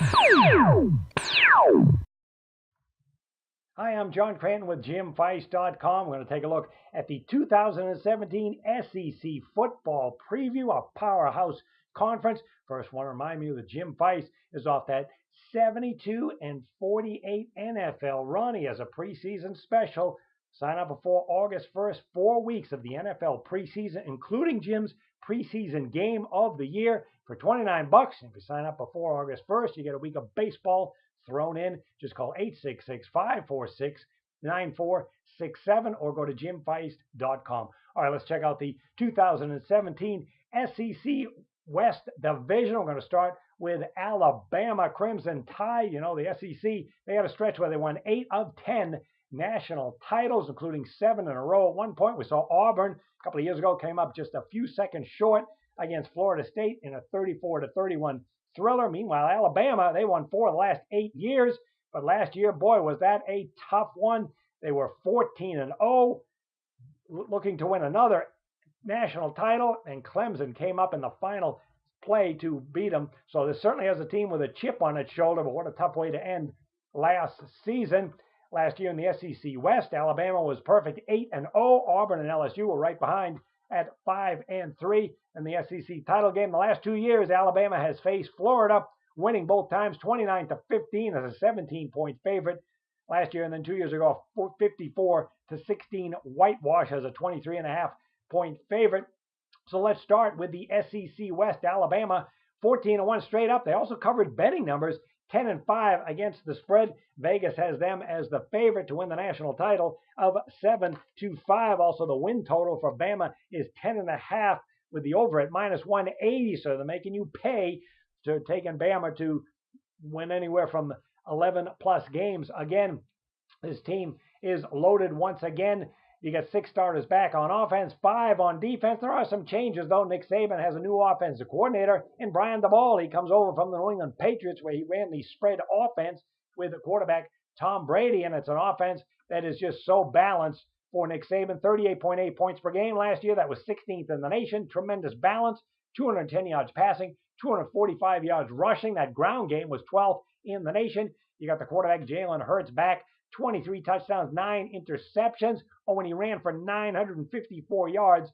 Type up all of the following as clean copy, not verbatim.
Hi, I'm John Cranton with JimFeist.com. We're going to take a look at the 2017 SEC football preview, a powerhouse conference. First, I want to remind you that Jim Feist is off that 72-48 NFL run. He has a preseason special. Sign up before August 1st, 4 weeks of the NFL preseason, including Jim's preseason game of the year for $29. If you sign up before August 1st, you get a week of baseball thrown in. Just call 866-546-9467 or go to jimfeist.com. All right, let's check out the 2017 SEC West Division. We're going to start with Alabama Crimson Tide. You know, the SEC, they had a stretch where they won 8 of 10 national titles, including 7 in a row. At one point, we saw Auburn a couple of years ago came up just a few seconds short against Florida State in a 34-31 thriller. Meanwhile, Alabama, they won 4 of the last 8 years, but last year, boy, was that a tough one. They were 14-0, looking to win another national title, and Clemson came up in the final play to beat them. So this certainly has a team with a chip on its shoulder, but what a tough way to end last season. Last year in the SEC West, Alabama was perfect 8-0. Auburn and LSU were right behind at 5-3 in the SEC title game. The last 2 years, Alabama has faced Florida, winning both times 29-15 as a 17-point favorite last year, and then 2 years ago, 54-16 whitewash as a 23.5-point favorite. So let's start with the SEC West. Alabama 14-1 straight up. They also covered betting numbers 10-5 against the spread. Vegas has them as the favorite to win the national title of 7-5. Also, the win total for Bama is 10.5 with the over at -180. So they're making you pay to taking Bama to win anywhere from 11 plus games. Again, this team is loaded once again. You got 6 starters back on offense, 5 on defense. There are some changes, though. Nick Saban has a new offensive coordinator, and Brian DeBall, he comes over from the New England Patriots, where he ran the spread offense with the quarterback Tom Brady, and it's an offense that is just so balanced for Nick Saban. 38.8 points per game last year. That was 16th in the nation. Tremendous balance. 210 yards passing, 245 yards rushing. That ground game was 12th in the nation. You got the quarterback Jalen Hurts back. 23 touchdowns, 9 interceptions. Oh, when he ran for 954 yards,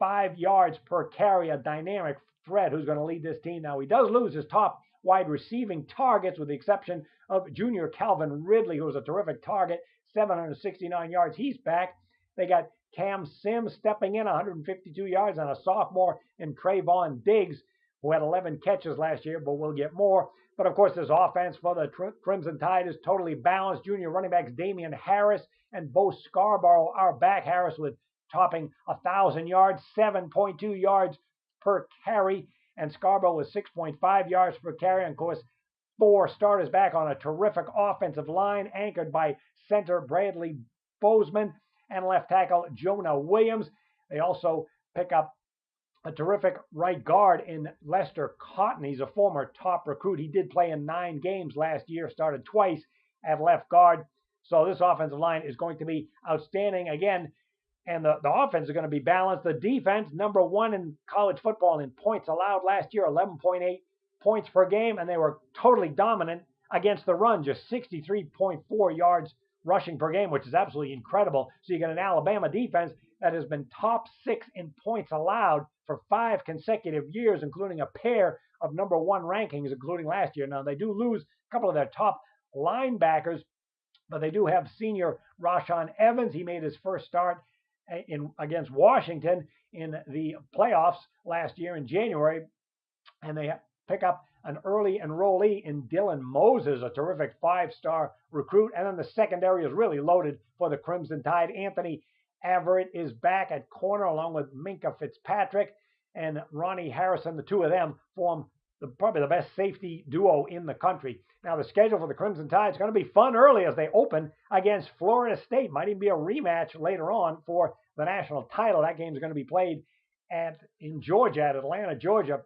5 yards per carry, a dynamic threat who's going to lead this team. Now, he does lose his top wide receiving targets with the exception of junior Calvin Ridley, who was a terrific target, 769 yards. He's back. They got Cam Sims stepping in, 152 yards, and a sophomore in Trayvon Diggs, who had 11 catches last year, but we'll get more. But, of course, this offense for the Crimson Tide is totally balanced. Junior running backs Damian Harris and Bo Scarborough are back. Harris with topping 1,000 yards, 7.2 yards per carry, and Scarborough with 6.5 yards per carry. And, of course, 4 starters back on a terrific offensive line, anchored by center Bradley Bozeman and left tackle Jonah Williams. They also pick up a terrific right guard in Lester Cotton. He's a former top recruit. He did play in 9 games last year, started twice at left guard. So this offensive line is going to be outstanding again. And the offense is going to be balanced. The defense, number 1 in college football in points allowed last year, 11.8 points per game. And they were totally dominant against the run, just 63.4 yards rushing per game, which is absolutely incredible. So you got an Alabama defense that has been top 6 in points allowed for 5 consecutive years, including a pair of number 1 rankings, including last year. Now, they do lose a couple of their top linebackers, but they do have senior Rashaan Evans. He made his first start against Washington in the playoffs last year in January, and they pick up an early enrollee in Dylan Moses, a terrific 5-star recruit. And then the secondary is really loaded for the Crimson Tide. Anthony Everett is back at corner along with Minka Fitzpatrick and Ronnie Harrison. The two of them form probably the best safety duo in the country. Now, the schedule for the Crimson Tide is going to be fun early as they open against Florida State. Might even be a rematch later on for the national title. That game is going to be played in Georgia, at Atlanta, Georgia.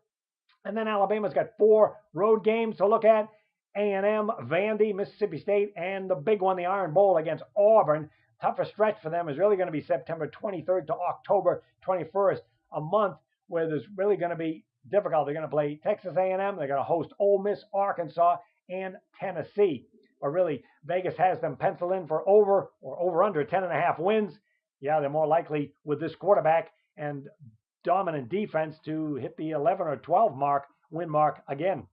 And then Alabama's got 4 road games to look at: A&M, Vandy, Mississippi State, and the big one, the Iron Bowl against Auburn. Toughest stretch for them is really going to be September 23rd to October 21st, a month where there's really going to be difficult. They're going to play Texas A&M. They're going to host Ole Miss, Arkansas, and Tennessee. But really, Vegas has them penciled in for over under 10.5 wins. Yeah, they're more likely with this quarterback and dominant defense to hit the 11 or 12 win mark again.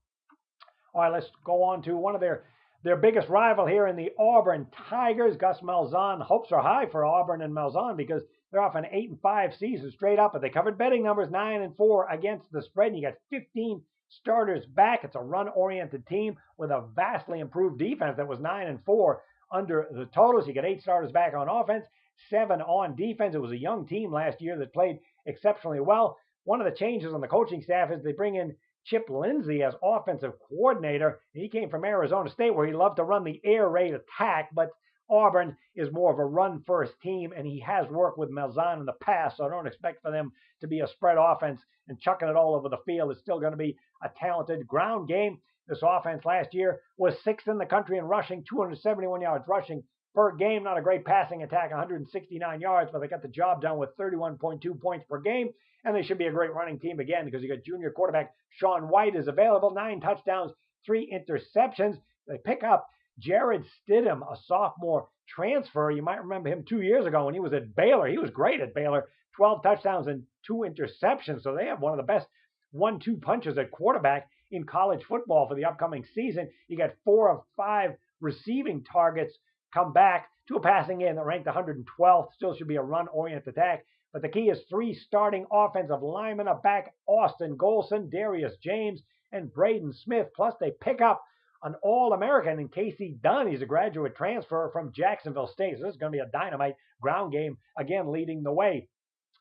All right, let's go on to one of their biggest rival here in the Auburn Tigers. Gus Malzahn, hopes are high for Auburn and Malzahn because they're off an 8-5 season straight up, but they covered betting numbers 9-4 against the spread. And you got 15 starters back. It's a run-oriented team with a vastly improved defense that was 9-4 under the totals. You got 8 starters back on offense, 7 on defense. It was a young team last year that played exceptionally well. One of the changes on the coaching staff is they bring in Chip Lindsey as offensive coordinator. He came from Arizona State where he loved to run the air raid attack, but Auburn is more of a run-first team, and he has worked with Malzahn in the past, so I don't expect for them to be a spread offense and chucking it all over the field. It's still going to be a talented ground game. This offense last year was 6th in the country in rushing, 271 yards rushing per game. Not a great passing attack, 169 yards, but they got the job done with 31.2 points per game. And they should be a great running team again because you got junior quarterback Sean White is available, 9 touchdowns, 3 interceptions. They pick up Jared Stidham, a sophomore transfer. You might remember him 2 years ago when he was at Baylor. He was great at Baylor, 12 touchdowns and 2 interceptions. So they have one of the best 1-2 punches at quarterback in college football for the upcoming season. You got 4 of 5 receiving targets come back to a passing game that ranked 112th. Still should be a run-oriented attack. But the key is 3 starting offensive linemen up back, Austin Golson, Darius James, and Braden Smith. Plus, they pick up an All-American in Casey Dunn. He's a graduate transfer from Jacksonville State. So this is going to be a dynamite ground game, again, leading the way.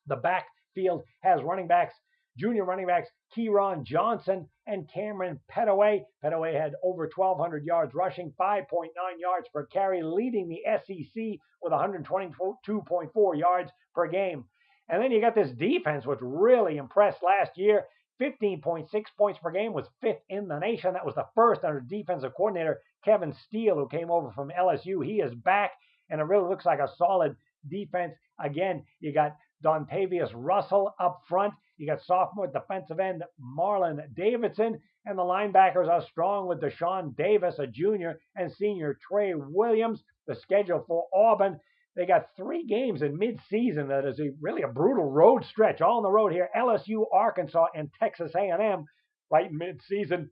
The backfield has junior running backs, Kieron Johnson and Cameron Petaway. Petaway had over 1,200 yards rushing, 5.9 yards per carry, leading the SEC with 122.4 yards per game. And then you got this defense, which really impressed last year. 15.6 points per game, was 5th in the nation. That was the first under defensive coordinator Kevin Steele, who came over from LSU. He is back, and it really looks like a solid defense. Again, you got Dontavius Russell up front. You got sophomore defensive end Marlon Davidson, and the linebackers are strong with Deshaun Davis, a junior, and senior Trey Williams. The schedule for Auburn, they got 3 games in mid-season. That is really a brutal road stretch, all on the road here. LSU, Arkansas, and Texas A&M right mid-season.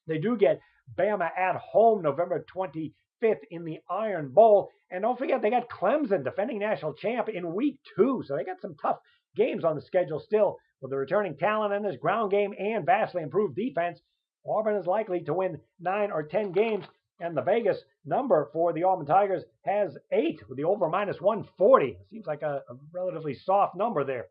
They do get Bama at home November 25th in the Iron Bowl. And don't forget, they got Clemson, defending national champ, in week 2. So they got some tough games on the schedule still. With the returning talent in this ground game and vastly improved defense, Auburn is likely to win 9 or 10 games. And the Vegas number for the Auburn Tigers has 8 with the over minus 140. Seems like a relatively soft number there.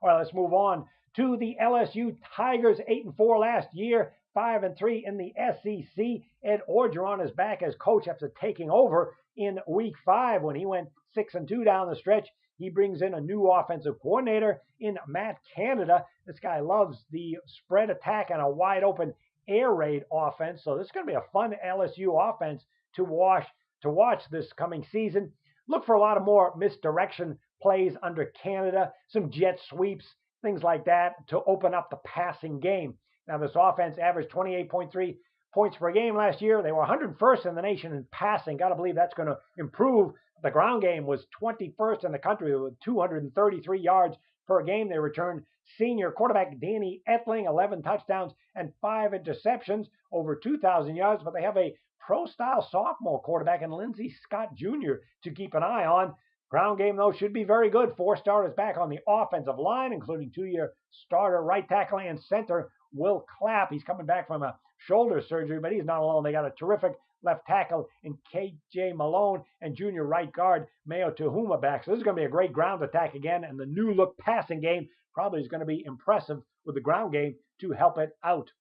All right, let's move on to the LSU Tigers. 8-4 last year, 5-3 in the SEC. Ed Orgeron is back as coach after taking over in week 5 when he went 6-2 down the stretch. He brings in a new offensive coordinator in Matt Canada. This guy loves the spread attack and a wide open air raid offense. So this is going to be a fun LSU offense to watch this coming season. Look for a lot of more misdirection plays under Canada, some jet sweeps, things like that to open up the passing game. Now this offense averaged 28.3 points per game last year. They were 101st in the nation in passing. Got to believe that's going to improve. The ground game was 21st in the country with 233 yards per game. They returned senior quarterback Danny Etling, 11 touchdowns and 5 interceptions, over 2,000 yards. But they have a pro-style sophomore quarterback in Lindsey Scott Jr. to keep an eye on. Ground game, though, should be very good. 4 starters back on the offensive line, including 2-year starter right tackle and center Will Clapp. He's coming back from a shoulder surgery, but he's not alone. They got a terrific left tackle in K.J. Malone and junior right guard Mayo Tuhuma back. So this is going to be a great ground attack again, and the new look passing game probably is going to be impressive with the ground game to help it out.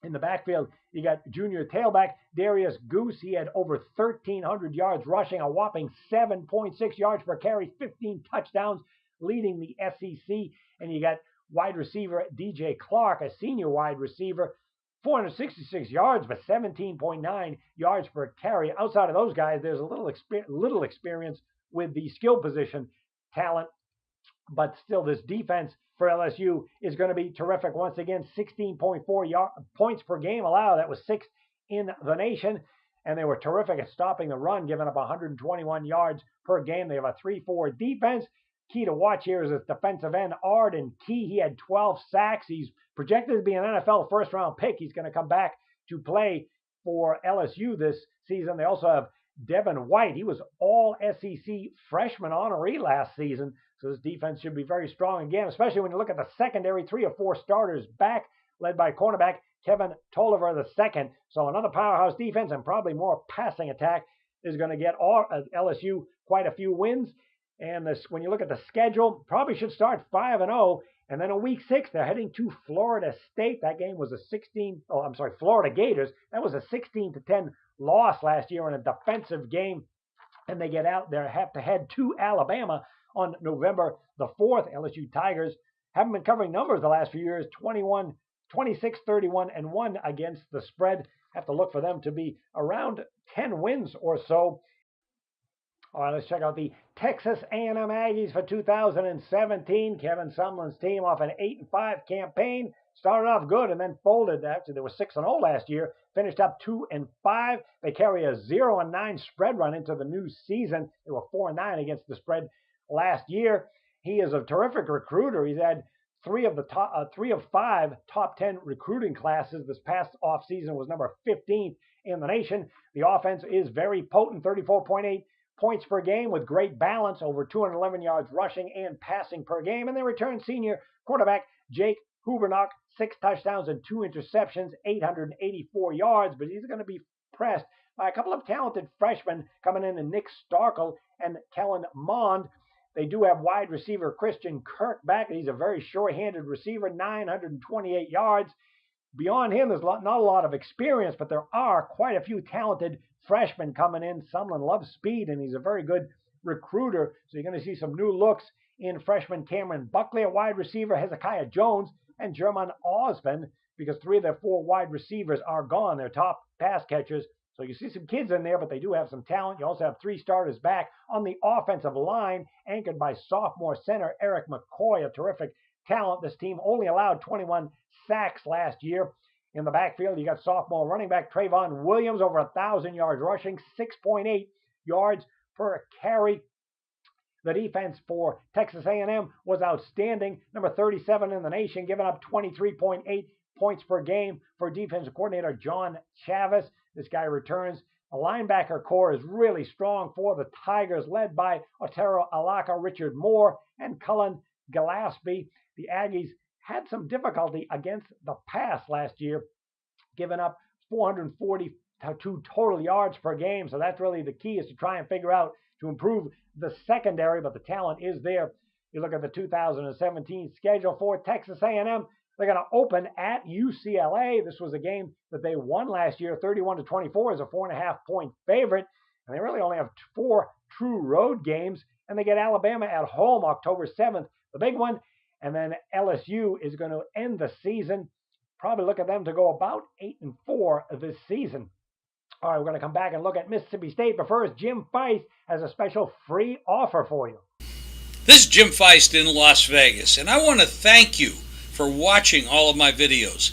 In the backfield, you got junior tailback Darius Goose. He had over 1,300 yards rushing, a whopping 7.6 yards per carry, 15 touchdowns, leading the SEC. And you got wide receiver DJ Clark, a senior wide receiver, 466 yards, but 17.9 yards per carry. Outside of those guys, there's a little experience with the skill position talent but still this defense for LSU is going to be terrific. Once again, 16.4 points per game allowed. That was sixth in the nation, and they were terrific at stopping the run, giving up 121 yards per game. They have a 3-4 defense. Key to watch here is this defensive end, Arden Key. He had 12 sacks. He's projected to be an NFL first-round pick. He's going to come back to play for LSU this season. They also have Devin White. He was all SEC freshman honoree last season. So this defense should be very strong again, especially when you look at the secondary, 3 or 4 starters back, led by cornerback Kevin Tolliver II. So another powerhouse defense and probably more passing attack is going to get LSU quite a few wins. And this, when you look at the schedule, probably should start 5-0. And then in week 6, they're heading to Florida State. That game was a Florida Gators. That was a 16-10 loss last year in a defensive game. And they get out there, have to head to Alabama on November the 4th. LSU Tigers haven't been covering numbers the last few years, 26, 31, and 1 against the spread. Have to look for them to be around 10 wins or so. All right, let's check out the Texas A&M Aggies for 2017. Kevin Sumlin's team off an 8-5 campaign. Started off good and then folded. Actually, they were 6-0 last year. Finished up 2-5. They carry a 0-9 spread run into the new season. They were 4-9 against the spread last year. He is a terrific recruiter. He's had 3 of 5 top 10 recruiting classes. This past offseason was number 15 in the nation. The offense is very potent, 34.8 points per game with great balance, over 211 yards rushing and passing per game. And they return senior quarterback Jake Hubernock, 6 touchdowns and 2 interceptions, 884 yards. But he's going to be pressed by a couple of talented freshmen coming in, and Nick Starkel and Kellen Mond. They do have wide receiver Christian Kirk back. He's a very sure-handed receiver, 928 yards. Beyond him, there's not a lot of experience, but there are quite a few talented freshmen coming in. Sumlin loves speed, and he's a very good recruiter. So you're going to see some new looks in freshman Cameron Buckley, a wide receiver, Hezekiah Jones, and German Osmond, because 3 of their 4 wide receivers are gone. They're top pass catchers. So you see some kids in there, but they do have some talent. You also have 3 starters back on the offensive line, anchored by sophomore center Eric McCoy, a terrific talent. This team only allowed 21 sacks last year. In the backfield, you got sophomore running back Trayvon Williams, over 1,000 yards rushing, 6.8 yards per carry. The defense for Texas A&M was outstanding, number 37 in the nation, giving up 23.8 points per game for defensive coordinator John Chavis. This guy returns. The linebacker core is really strong for the Tigers, led by Otero Alaka, Richard Moore, and Cullen Gillespie. The Aggies had some difficulty against the pass last year, giving up 442 total yards per game. So that's really the key, is to try and figure out to improve the secondary, but the talent is there. You look at the 2017 schedule for Texas A&M. They're going to open at UCLA. This was a game that they won last year, 31-24, as a 4.5-point favorite. And they really only have 4 true road games. And they get Alabama at home October 7th, the big one. And then LSU is going to end the season. Probably look at them to go about 8-4 this season. All right, we're going to come back and look at Mississippi State. But first, Jim Feist has a special free offer for you. This is Jim Feist in Las Vegas, and I want to thank you for watching all of my videos.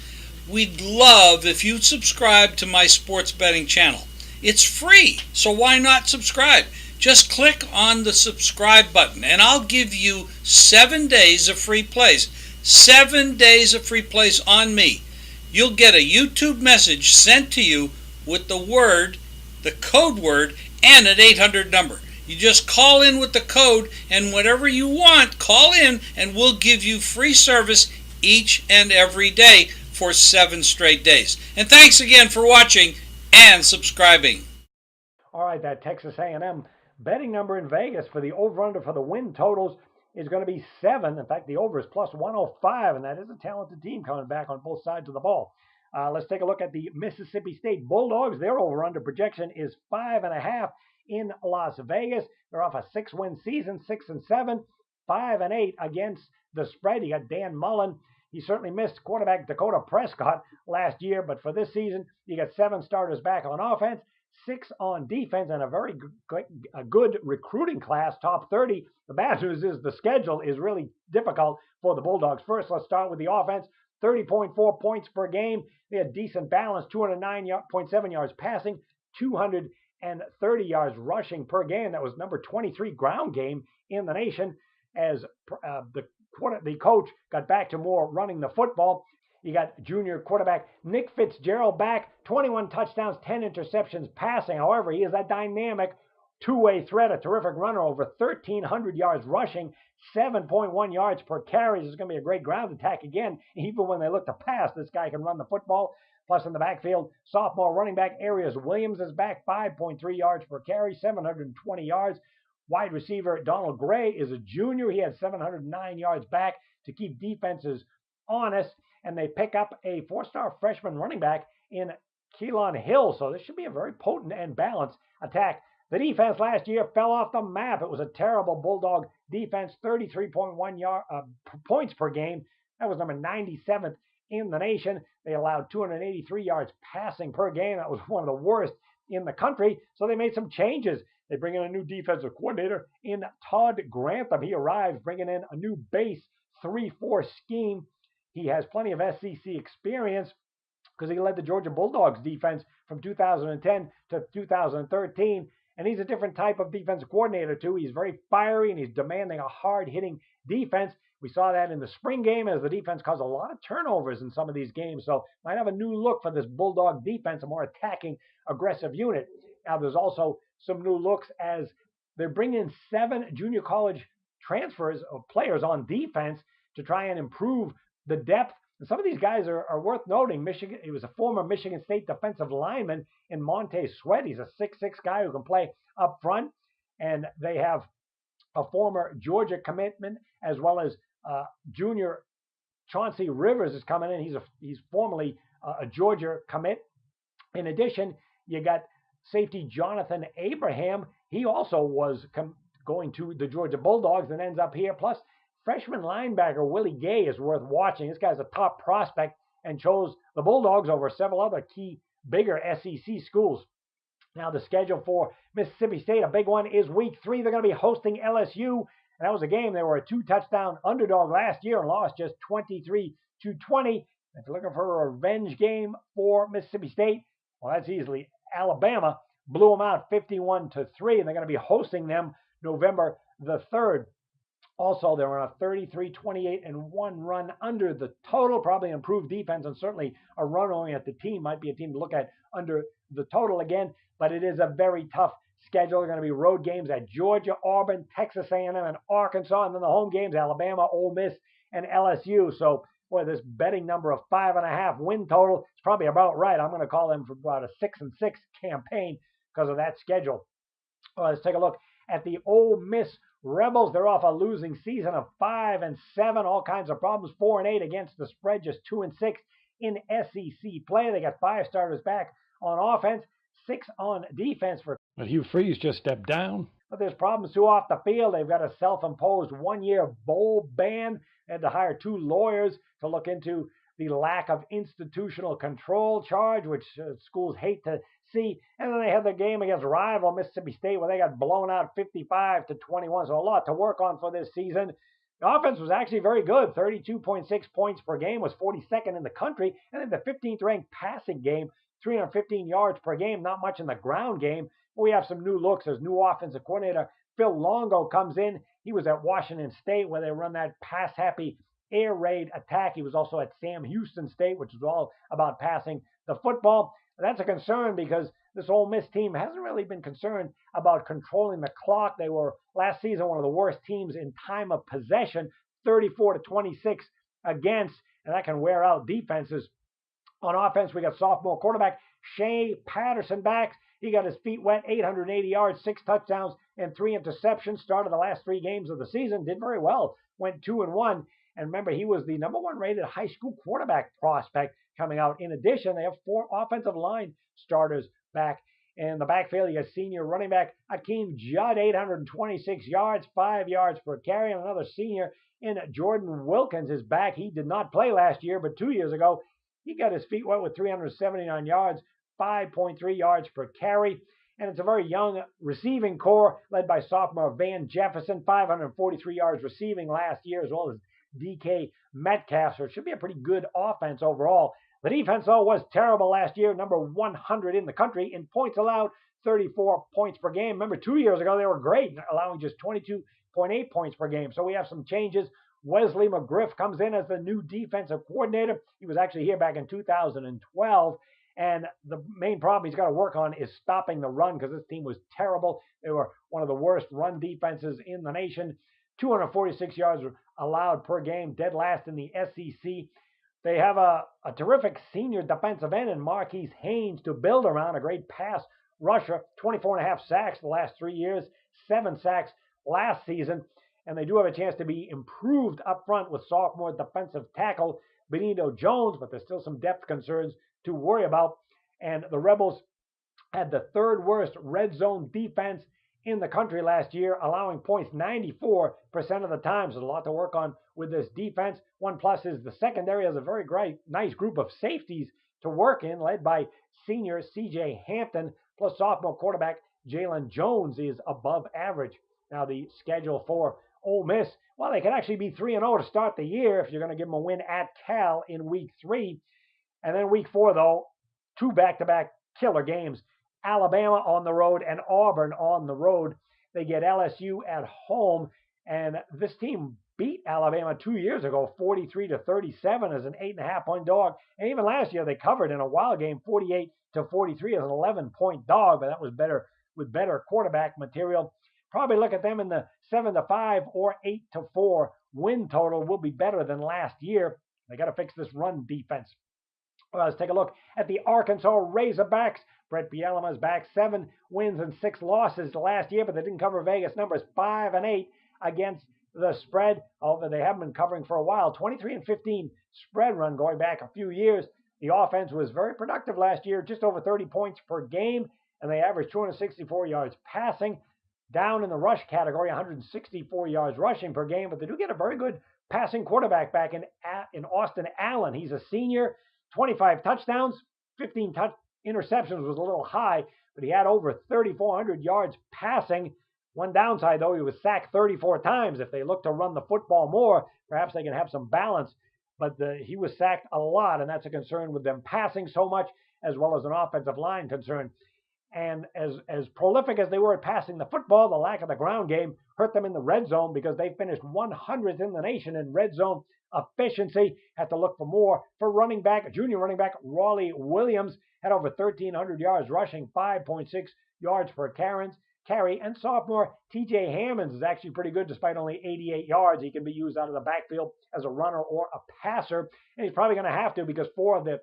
We'd love if you'd subscribe to my sports betting channel. It's free, so why not subscribe? Just click on the subscribe button, and I'll give you 7 days of free plays. 7 days of free plays on me. You'll get a YouTube message sent to you with the code word, and an 800 number. You just call in with the code, and whatever you want, call in, and we'll give you free service each and every day for 7 straight days. And thanks again for watching and subscribing. All right, that Texas A&M betting number in Vegas for the over-under for the win totals is going to be 7. In fact, the over is plus 105, and that is a talented team coming back on both sides of the ball. Let's take a look at the Mississippi State Bulldogs. Their over-under projection is 5.5 in Las Vegas. They're off a 6-win season, 6-7, 5-8 against the spread. You got Dan Mullen. He certainly missed quarterback Dakota Prescott last year, but for this season, you got 7 starters back on offense, 6 on defense, and a very good recruiting class, top 30. The bad news is the schedule is really difficult for the Bulldogs. First, let's start with the offense. 30.4 points per game. They had decent balance, 209.7 yards passing, 230 yards rushing per game. That was number 23 ground game in the nation, as the coach got back to more running the football. You got junior quarterback Nick Fitzgerald back, 21 touchdowns, 10 interceptions passing. However, he is a dynamic two-way threat, a terrific runner, over 1,300 yards rushing, 7.1 yards per carry. This is going to be a great ground attack again. Even when they look to pass, this guy can run the football. Plus, in the backfield, sophomore running back Arias Williams is back, 5.3 yards per carry, 720 yards. Wide receiver Donald Gray is a junior. He had 709 yards back to keep defenses honest. And they pick up a four-star freshman running back in Keelan Hill. So this should be a very potent and balanced attack. The defense last year fell off the map. It was a terrible Bulldog defense, 33.1 points per game. That was number 97th in the nation. They allowed 283 yards passing per game. That was one of the worst in the country. So they made some changes. They bring in a new defensive coordinator in Todd Grantham. He arrives bringing in a new base 3-4 scheme. He has plenty of SEC experience because he led the Georgia Bulldogs defense from 2010 to 2013. And he's a different type of defensive coordinator, too. He's very fiery, and he's demanding a hard-hitting defense. We saw that in the spring game as the defense caused a lot of turnovers in some of these games. So might have a new look for this Bulldog defense, a more attacking, aggressive unit. Now, there's also some new looks as they're bringing 7 junior college transfers of players on defense to try and improve the depth. And some of these guys are worth noting. He was a former Michigan State defensive lineman in Montez Sweat. He's a 6'6 guy who can play up front. And they have a former Georgia commitment, as well as junior Chauncey Rivers is coming in. He's formerly a Georgia commit. In addition, you got safety Jonathan Abraham. He also was going to the Georgia Bulldogs and ends up here. Plus, freshman linebacker Willie Gay is worth watching. This guy's a top prospect and chose the Bulldogs over several other key, bigger SEC schools. Now, the schedule for Mississippi State, a big one, is week 3. They're going to be hosting LSU. And that was a game. They were a 2-touchdown underdog last year and lost just 23-20. If you're looking for a revenge game for Mississippi State, well, that's easily Alabama. Blew them out 51-3, and they're going to be hosting them November the 3rd. Also, they were on a 33-28-1 run under the total. Probably improved defense, and certainly a run-oriented team might be a team to look at under the total again. But it is a very tough schedule. They're going to be road games at Georgia, Auburn, Texas A&M, and Arkansas. And then the home games, Alabama, Ole Miss, and LSU. So, boy, this betting number of 5.5 win total is probably about right. I'm going to call them for about a 6-6 campaign because of that schedule. Well, let's take a look at the Ole Miss Rebels. They're off a losing season of 5-7, all kinds of problems. 4-8 against the spread, just 2-6 in SEC play. They got 5 starters back on offense, 6 on defense. But Hugh Freeze just stepped down. But there's problems too off the field. They've got a self-imposed 1-year bowl ban. They had to hire 2 lawyers to look into the lack of institutional control charge, which schools hate to see. And then they had the game against rival Mississippi State where they got blown out 55-21. So a lot to work on for this season. The offense was actually very good. 32.6 points per game, was 42nd in the country. And then the 15th ranked passing game, 315 yards per game, not much in the ground game. We have some new looks as new offensive coordinator Phil Longo comes in. He was at Washington State where they run that pass-happy air raid attack. He was also at Sam Houston State, which is all about passing the football. That's a concern because this Ole Miss team hasn't really been concerned about controlling the clock. They were last season one of the worst teams in time of possession, 34-26 against, and that can wear out defenses. On offense, we got sophomore quarterback Shea Patterson back. He got his feet wet, 880 yards, 6 touchdowns, and 3 interceptions. Started the last 3 games of the season, did very well, went 2-1. And remember, he was the number 1 rated high school quarterback prospect coming out. In addition, they have 4 offensive line starters back. In the backfield, you got senior running back Akeem Judd, 826 yards, 5 yards per carry. And another senior in Jordan Wilkins is back. He did not play last year, but 2 years ago, he got his feet wet with 379 yards, 5.3 yards per carry. And it's a very young receiving core led by sophomore Van Jefferson, 543 yards receiving last year, as well as DK Metcalf. So it should be a pretty good offense overall. The defense, though, was terrible last year, number 100 in the country in points allowed, 34 points per game. Remember, 2 years ago, they were great, allowing just 22.8 points per game. So we have some changes. Wesley McGriff comes in as the new defensive coordinator. He was actually here back in 2012. And the main problem he's got to work on is stopping the run, because this team was terrible. They were one of the worst run defenses in the nation. 246 yards allowed per game, dead last in the SEC. They have a terrific senior defensive end in Marquise Haynes to build around, a great pass rusher, 24.5 sacks the last 3 years, 7 sacks last season. And they do have a chance to be improved up front with sophomore defensive tackle Benito Jones, but there's still some depth concerns to worry about. And the Rebels had the third worst red zone defense in the country last year, allowing points 94% of the time. So there's a lot to work on with this defense. One plus is the secondary has a very nice group of safeties to work in, led by senior CJ Hampton, plus sophomore quarterback Jalen Jones is above average. Now the schedule for Ole Miss, well, they can actually be 3-0 to start the year if you're going to give them a win at Cal in week 3. And then week 4, though, 2 back-to-back killer games. Alabama on the road and Auburn on the road. They get LSU at home. And this team beat Alabama 2 years ago, 43-37 as an 8.5-point dog. And even last year, they covered in a wild game, 48-43 as an 11-point dog. But that was better with better quarterback material. Probably look at them in the 7-5 or 8-4 win total will be better than last year. They got to fix this run defense. Well, let's take a look at the Arkansas Razorbacks. Brett Bielema's back, 7 wins and 6 losses last year, but they didn't cover Vegas numbers, 5-8 against the spread. Although they haven't been covering for a while, 23-15 spread run going back a few years. The offense was very productive last year, just over 30 points per game, and they averaged 264 yards passing. Down in the rush category, 164 yards rushing per game, but they do get a very good passing quarterback back in Austin Allen. He's a senior, 25 touchdowns, 15 interceptions was a little high, but he had over 3,400 yards passing. One downside, though, he was sacked 34 times. If they look to run the football more, perhaps they can have some balance. But he was sacked a lot, and that's a concern with them passing so much, as well as an offensive line concern. And as prolific as they were at passing the football, the lack of the ground game hurt them in the red zone, because they finished 100th in the nation in red zone efficiency. Had to look for more for running back. Junior running back Raleigh Williams had over 1,300 yards rushing, 5.6 yards per carry. And sophomore TJ Hammonds is actually pretty good despite only 88 yards. He can be used out of the backfield as a runner or a passer. And he's probably going to have to, because 4 of the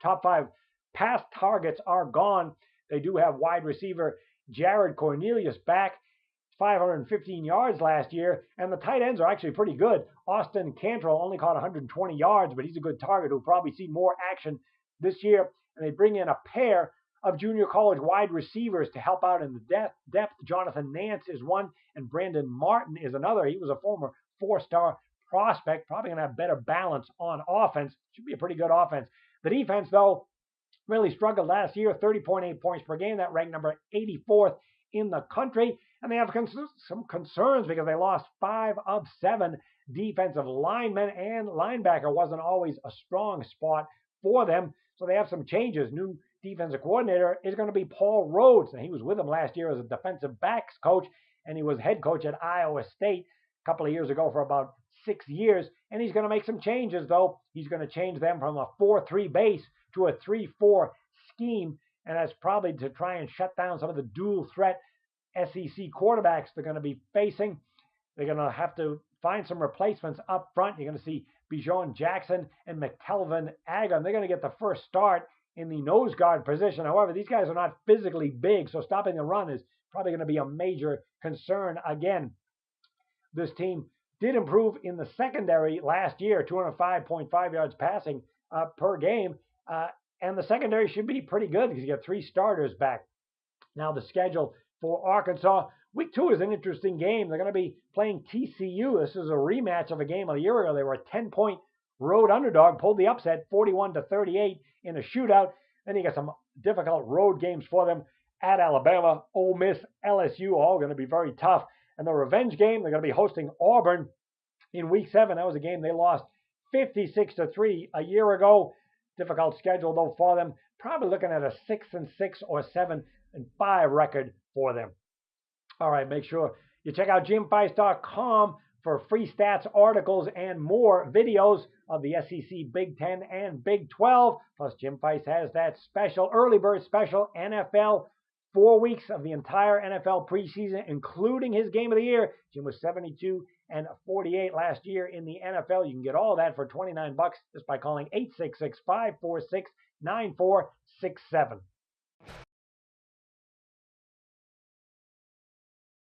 top 5 pass targets are gone. They do have wide receiver Jared Cornelius back, 515 yards last year, and the tight ends are actually pretty good. Austin Cantrell only caught 120 yards, but he's a good target who'll probably see more action this year. And they bring in a pair of junior college wide receivers to help out in the depth. Jonathan Nance is one, and Brandon Martin is another. He was a former 4-star prospect, probably going to have better balance on offense. Should be a pretty good offense. The defense, though, really struggled last year, 30.8 points per game. That ranked number 84th in the country. And they have some concerns because they lost 5 of 7 defensive linemen, and linebacker wasn't always a strong spot for them. So they have some changes. New defensive coordinator is going to be Paul Rhodes. And he was with them last year as a defensive backs coach, and he was head coach at Iowa State a couple of years ago for about 6 years. And he's going to make some changes, though. He's going to change them from a 4-3 base to a 3-4 scheme, and that's probably to try and shut down some of the dual threat SEC quarterbacks they're going to be facing. They're going to have to find some replacements up front. You're going to see Bijan Jackson and McKelvin Agam. They're going to get the first start in the nose guard position. However, these guys are not physically big, so stopping the run is probably going to be a major concern again. This team did improve in the secondary last year, 205.5 yards passing per game. And the secondary should be pretty good because you got 3 starters back. Now the schedule for Arkansas, week 2 is an interesting game. They're going to be playing TCU. This is a rematch of a game a year ago. They were a 10-point road underdog, pulled the upset 41-38 in a shootout. Then you got some difficult road games for them at Alabama, Ole Miss, LSU, all going to be very tough. And the revenge game, they're going to be hosting Auburn in Week 7. That was a game they lost 56-3 a year ago. Difficult schedule, though, for them. Probably looking at a 6-6 or 7-5 record for them. All right, make sure you check out jimfeist.com for free stats, articles, and more videos of the SEC, Big 10, and Big 12. Plus, Jim Feist has that special early bird special NFL 4 weeks of the entire NFL preseason, including his game of the year. Jim was 72-48 last year in the NFL. You can get all that for $29 just by calling 866-546-9467.